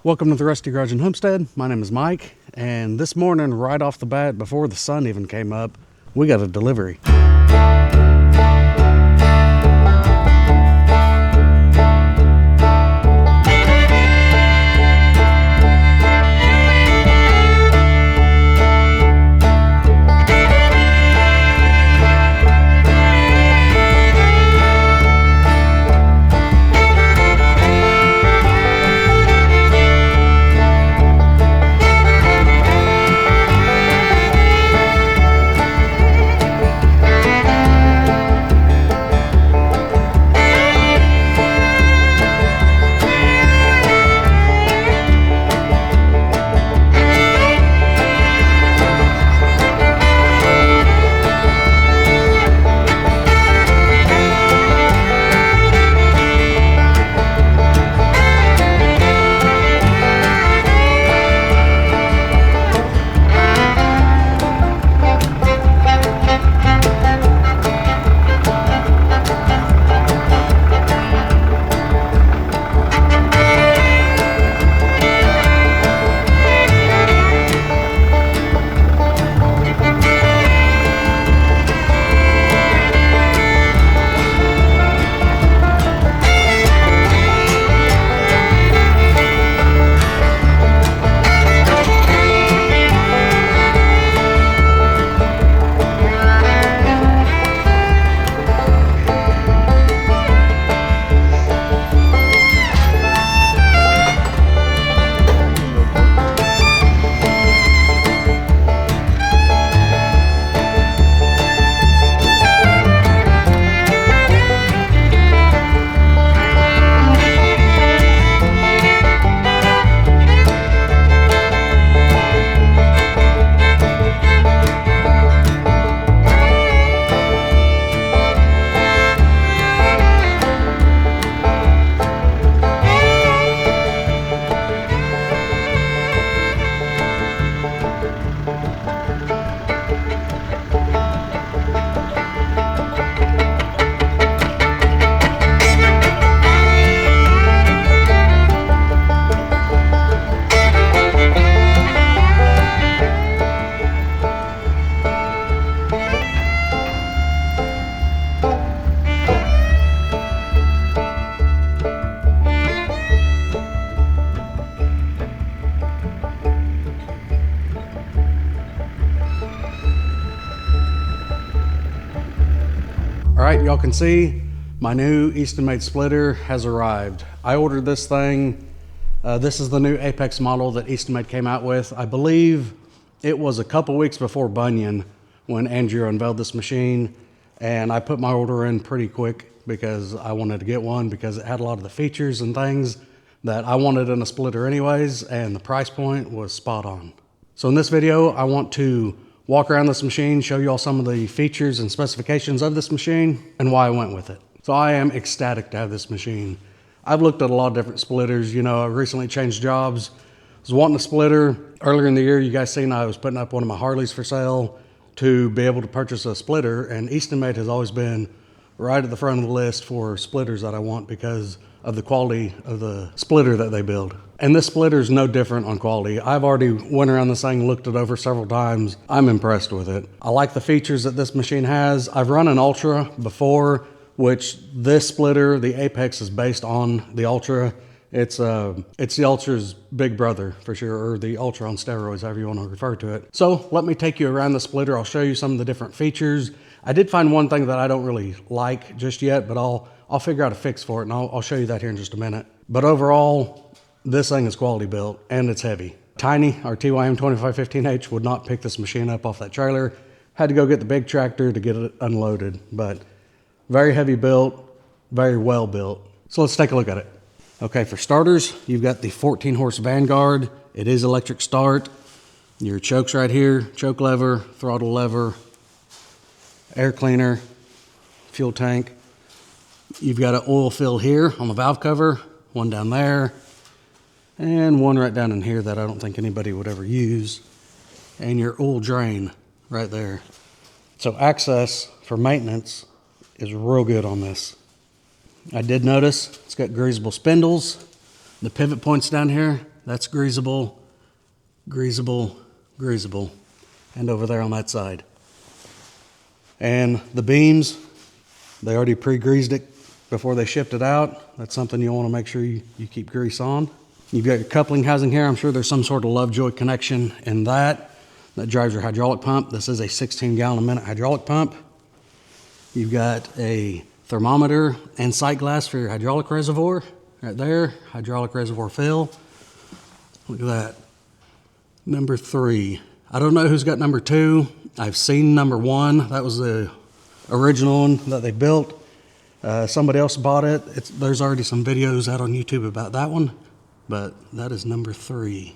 Welcome to the Rusty Garage and Homestead. My name is Mike, and this morning, right off the bat, before the sun even came up, we got a delivery. All right, y'all can see my new Eastonmade splitter has arrived. I ordered this thing. This is the new Apex model that Eastonmade came out with. I believe it was a couple weeks before Bunyan when Andrew unveiled this machine, and I put my order in pretty quick because I wanted to get one because it had a lot of the features and things that I wanted in a splitter anyways, and the price point was spot on. So in this video, I want to walk around this machine, show you all some of the features and specifications of this machine and why I went with it. So I am ecstatic to have this machine. I've looked at a lot of different splitters. You know, I recently changed jobs. I was wanting a splitter. Earlier in the year, you guys seen I was putting up one of my Harleys for sale to be able to purchase a splitter, and Eastonmade has always been right at the front of the list for splitters that I want because of the quality of the splitter that they build. And this splitter is no different on quality. I've already went around this thing, looked it over several times. I'm impressed with it. I like the features that this machine has. I've run an Ultra before, which this splitter, the Apex, is based on the Ultra. It's the Ultra's big brother for sure, or the Ultra on steroids, however you want to refer to it. So let me take you around the splitter. I'll show you some of the different features. I did find one thing that I don't really like just yet, but I'll figure out a fix for it, and I'll show you that here in just a minute. But overall, this thing is quality built, and it's heavy. Tiny, our TYM 2515H, would not pick this machine up off that trailer. Had to go get the big tractor to get it unloaded, but very heavy built, very well built. So let's take a look at it. Okay, for starters, you've got the 14 horse Vanguard. It is electric start. Your chokes right here, choke lever, throttle lever, air cleaner, fuel tank. You've got an oil fill here on the valve cover, one down there, and one right down in here that I don't think anybody would ever use. And your oil drain right there. So access for maintenance is real good on this. I did notice it's got greasable spindles. The pivot points down here, that's greasable, greasable, greasable. And over there on that side. And the beams, they already pre-greased it before they shipped it out. That's something you want to make sure you keep grease on. You've got your coupling housing here. I'm sure there's some sort of Lovejoy connection in that drives your hydraulic pump. This is a 16 gallon a minute hydraulic pump. You've got a thermometer and sight glass for your hydraulic reservoir right there. Hydraulic reservoir fill. Look at that. Number 3. I don't know who's got number 2. I've seen number 1. That was the original one that they built. Somebody else bought it. There's already some videos out on YouTube about that one, but that is number 3.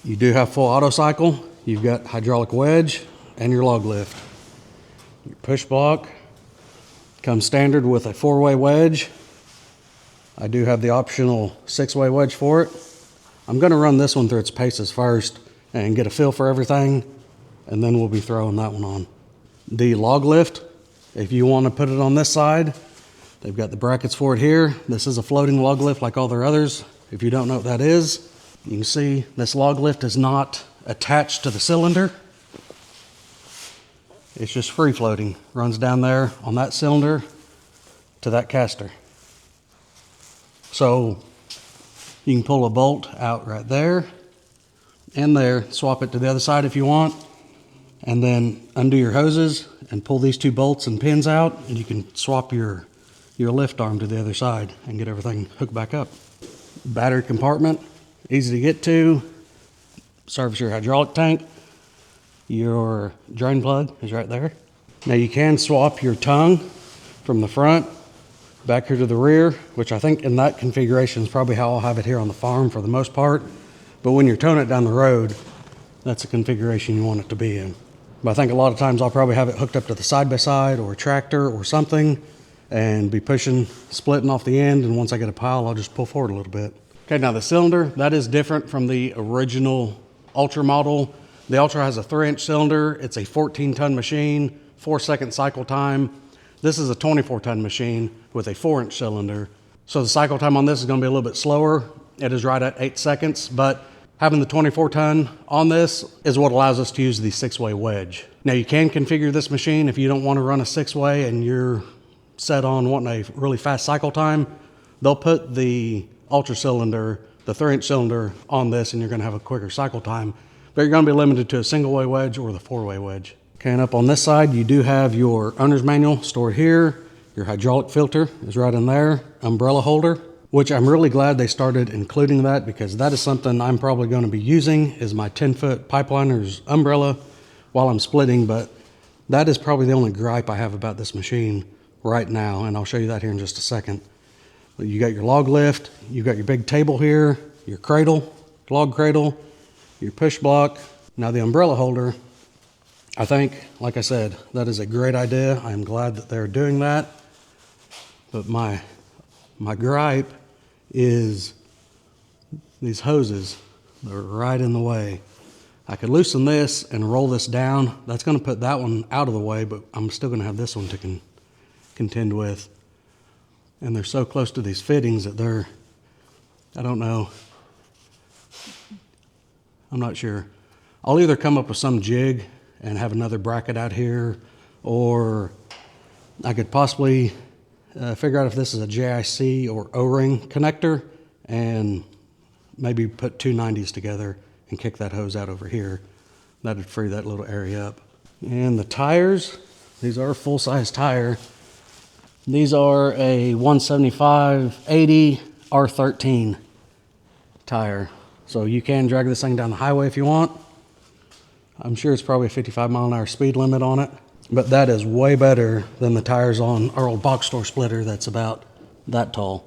You do have full auto cycle. You've got hydraulic wedge and your log lift. Your push block comes standard with a 4-way wedge. I do have the optional 6-way wedge for it. I'm going to run this one through its paces first and get a feel for everything, and then we'll be throwing that one on. The log lift, if you want to put it on this side, they've got the brackets for it here. This is a floating log lift like all their others. If you don't know what that is, you can see this log lift is not attached to the cylinder. It's just free floating. Runs down there on that cylinder to that caster. So you can pull a bolt out right there and there, swap it to the other side if you want, and then undo your hoses and pull these 2 bolts and pins out, and you can swap your lift arm to the other side and get everything hooked back up. Battery compartment, easy to get to. Service your hydraulic tank. Your drain plug is right there. Now you can swap your tongue from the front back here to the rear, which I think in that configuration is probably how I'll have it here on the farm for the most part. But when you're towing it down the road, that's a configuration you want it to be in. But I think a lot of times I'll probably have it hooked up to the side-by-side or a tractor or something and be pushing, splitting off the end, and once I get a pile, I'll just pull forward a little bit. Okay, now the cylinder, that is different from the original Ultra model. The Ultra has a 3-inch cylinder. It's a 14-ton machine, 4-second cycle time. This is a 24-ton machine with a 4-inch cylinder. So the cycle time on this is going to be a little bit slower. It is right at 8 seconds, but having the 24-ton on this is what allows us to use the 6-way wedge. Now you can configure this machine if you don't want to run a 6-way and you're set on wanting a really fast cycle time. They'll put the Ultra cylinder, the 3-inch cylinder on this, and you're going to have a quicker cycle time. But you're going to be limited to a single-way wedge or the 4-way wedge. Okay, and up on this side, you do have your owner's manual stored here. Your hydraulic filter is right in there. Umbrella holder, which I'm really glad they started including that, because that is something I'm probably going to be using, is my 10-foot pipeliner's umbrella while I'm splitting. But that is probably the only gripe I have about this machine right now, and I'll show you that here in just a second. But you got your log lift, you got your big table here, your cradle, log cradle, your push block. Now the umbrella holder, I think, like I said, that is a great idea. I'm glad that they're doing that. But my gripe is these hoses. They're right in the way. I could loosen this and roll this down. That's going to put that one out of the way, but I'm still going to have this one to contend with. And they're so close to these fittings that they're, I don't know. I'm not sure. I'll either come up with some jig and have another bracket out here, or I could possibly figure out if this is a JIC or O-ring connector and maybe put 2 90s together and kick that hose out over here. That'd free that little area up. And the tires, these are a full-size tire. These are a 175/80 R13 tire. So you can drag this thing down the highway if you want. I'm sure it's probably a 55-mile-an-hour speed limit on it, but that is way better than the tires on our old box store splitter that's about that tall,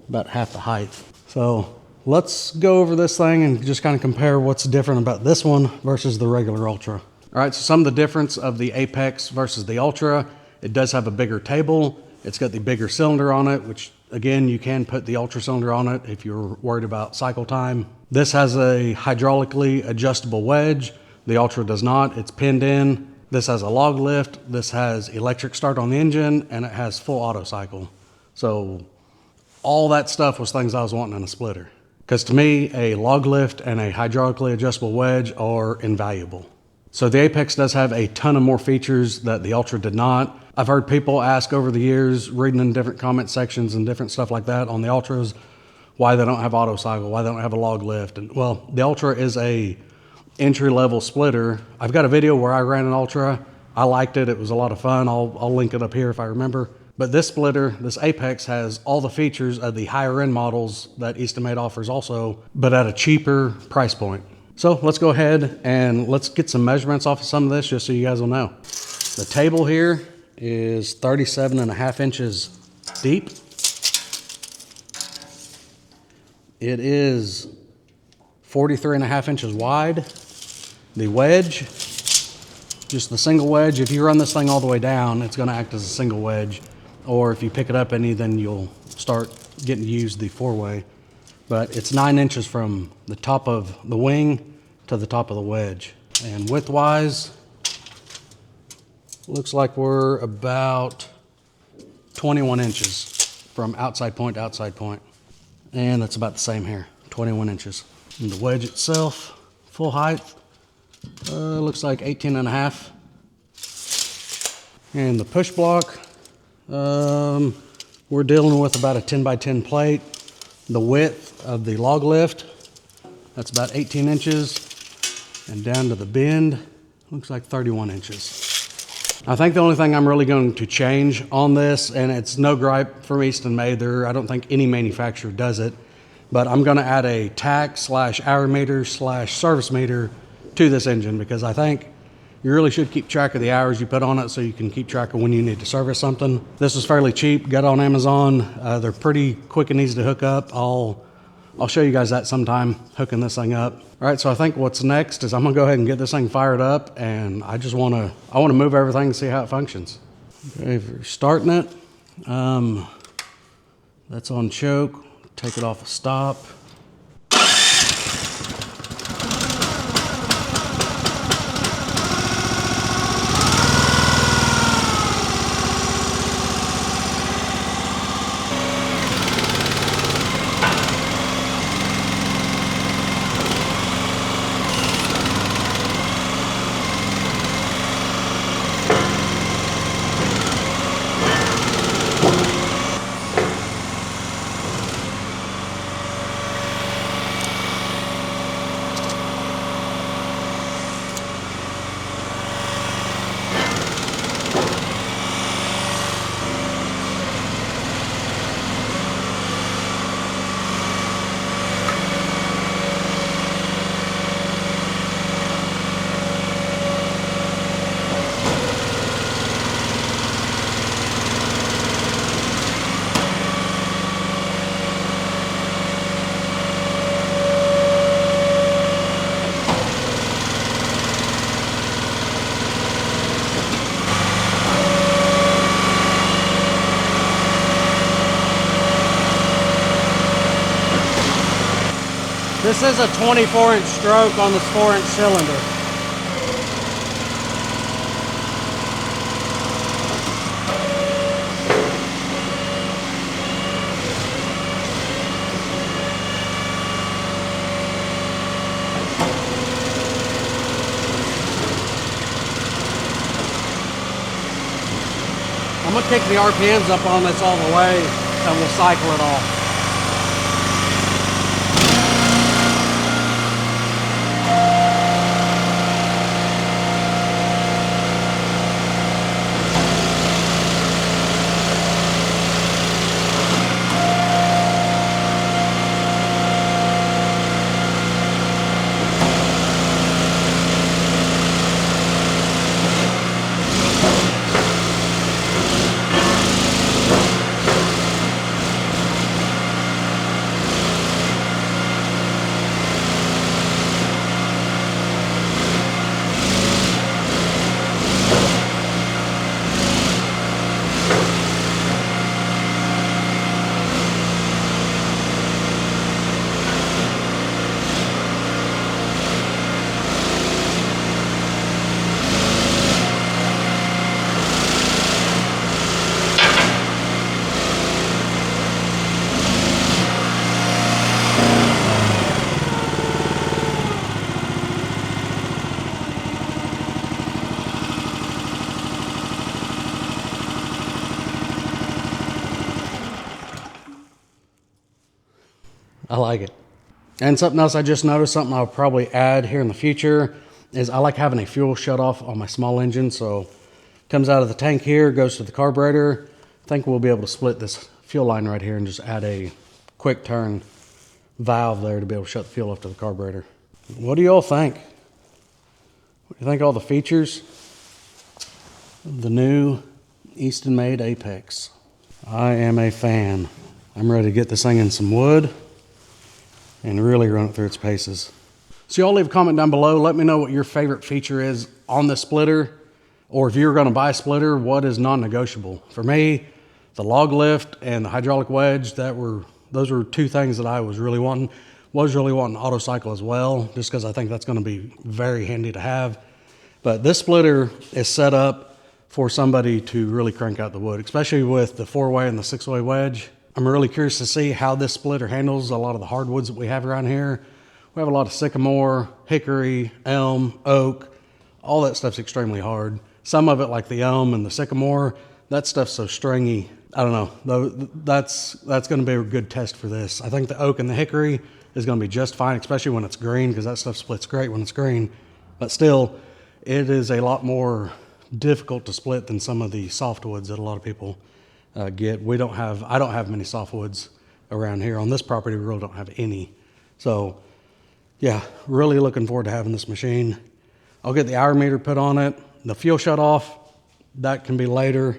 about half the height. So let's go over this thing and just kind of compare what's different about this one versus the regular Ultra. All right, so some of the difference of the Apex versus the Ultra, it does have a bigger table. It's got the bigger cylinder on it, which again, you can put the Ultra cylinder on it if you're worried about cycle time. This has a hydraulically adjustable wedge. The Ultra does not. It's pinned in. This has a log lift. This has electric start on the engine, and it has full auto cycle. So all that stuff was things I was wanting in a splitter. because to me, a log lift and a hydraulically adjustable wedge are invaluable. So the Apex does have a ton of more features that the Ultra did not. I've heard people ask over the years, reading in different comment sections and different stuff like that on the Ultras, why they don't have auto cycle, why they don't have a log lift. And well, the Ultra is a entry-level splitter. I've got a video where I ran an Ultra. I liked it. It was a lot of fun. I'll link it up here if I remember. But this splitter, this Apex, has all the features of the higher end models that Eastonmade offers also, but at a cheaper price point. So let's go ahead and let's get some measurements off of some of this just so you guys will know. The table here is 37.5 inches deep. It is 43.5 inches wide. The wedge, just the single wedge, if you run this thing all the way down, it's gonna act as a single wedge. Or if you pick it up any, then you'll start getting to use the four-way. But it's 9 inches from the top of the wing to the top of the wedge. And width-wise, looks like we're about 21 inches from outside point to outside point. And that's about the same here, 21 inches. And the wedge itself, full height, looks like 18.5. And the push block, we're dealing with about a 10 by 10 plate. The width of the log lift, that's about 18 inches. And down to the bend, looks like 31 inches. I think the only thing I'm really going to change on this, and it's no gripe from Eastonmade, I don't think any manufacturer does it, but I'm gonna add a tack / hour meter / service meter to this engine, because I think you really should keep track of the hours you put on it so you can keep track of when you need to service something. This is fairly cheap, got it on Amazon. They're pretty quick and easy to hook up. I'll show you guys that sometime, hooking this thing up. All right, so I think what's next is I'm gonna go ahead and get this thing fired up, and I wanna move everything and see how it functions. Okay, if you're starting it, that's on choke, take it off a stop. This is a 24-inch stroke on this 4-inch cylinder. I'm gonna kick the RPMs up on this all the way and we'll cycle it all. I like it. And something else I just noticed, something I'll probably add here in the future, is I like having a fuel shut off on my small engine. So comes out of the tank here, goes to the carburetor. I think we'll be able to split this fuel line right here and just add a quick turn valve there to be able to shut the fuel off to the carburetor. What do you all think? What do you think of all the features of the new Eastonmade Apex? I am a fan. I'm ready to get this thing in some wood and really run it through its paces. So y'all leave a comment down below. Let me know what your favorite feature is on the splitter, or if you're gonna buy a splitter, what is non-negotiable? For me, the log lift and the hydraulic wedge, those were two things that I was really wanting. Was really wanting auto cycle as well, just because I think that's gonna be very handy to have. But this splitter is set up for somebody to really crank out the wood, especially with the 4-way and the 6-way wedge. I'm really curious to see how this splitter handles a lot of the hardwoods that we have around here. We have a lot of sycamore, hickory, elm, oak. All that stuff's extremely hard. Some of it, like the elm and the sycamore, that stuff's so stringy. I don't know, that's gonna be a good test for this. I think the oak and the hickory is gonna be just fine, especially when it's green, because that stuff splits great when it's green. But still, it is a lot more difficult to split than some of the softwoods that a lot of people get. I don't have many softwoods around here. On this property, we really don't have any. So yeah, really looking forward to having this machine. I'll get the hour meter put on it. The fuel shut off, that can be later.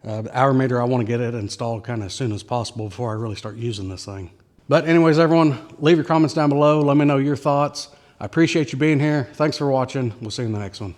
The hour meter, I want to get it installed kind of as soon as possible before I really start using this thing. But anyways, everyone, leave your comments down below. Let me know your thoughts. I appreciate you being here. Thanks for watching. We'll see you in the next one.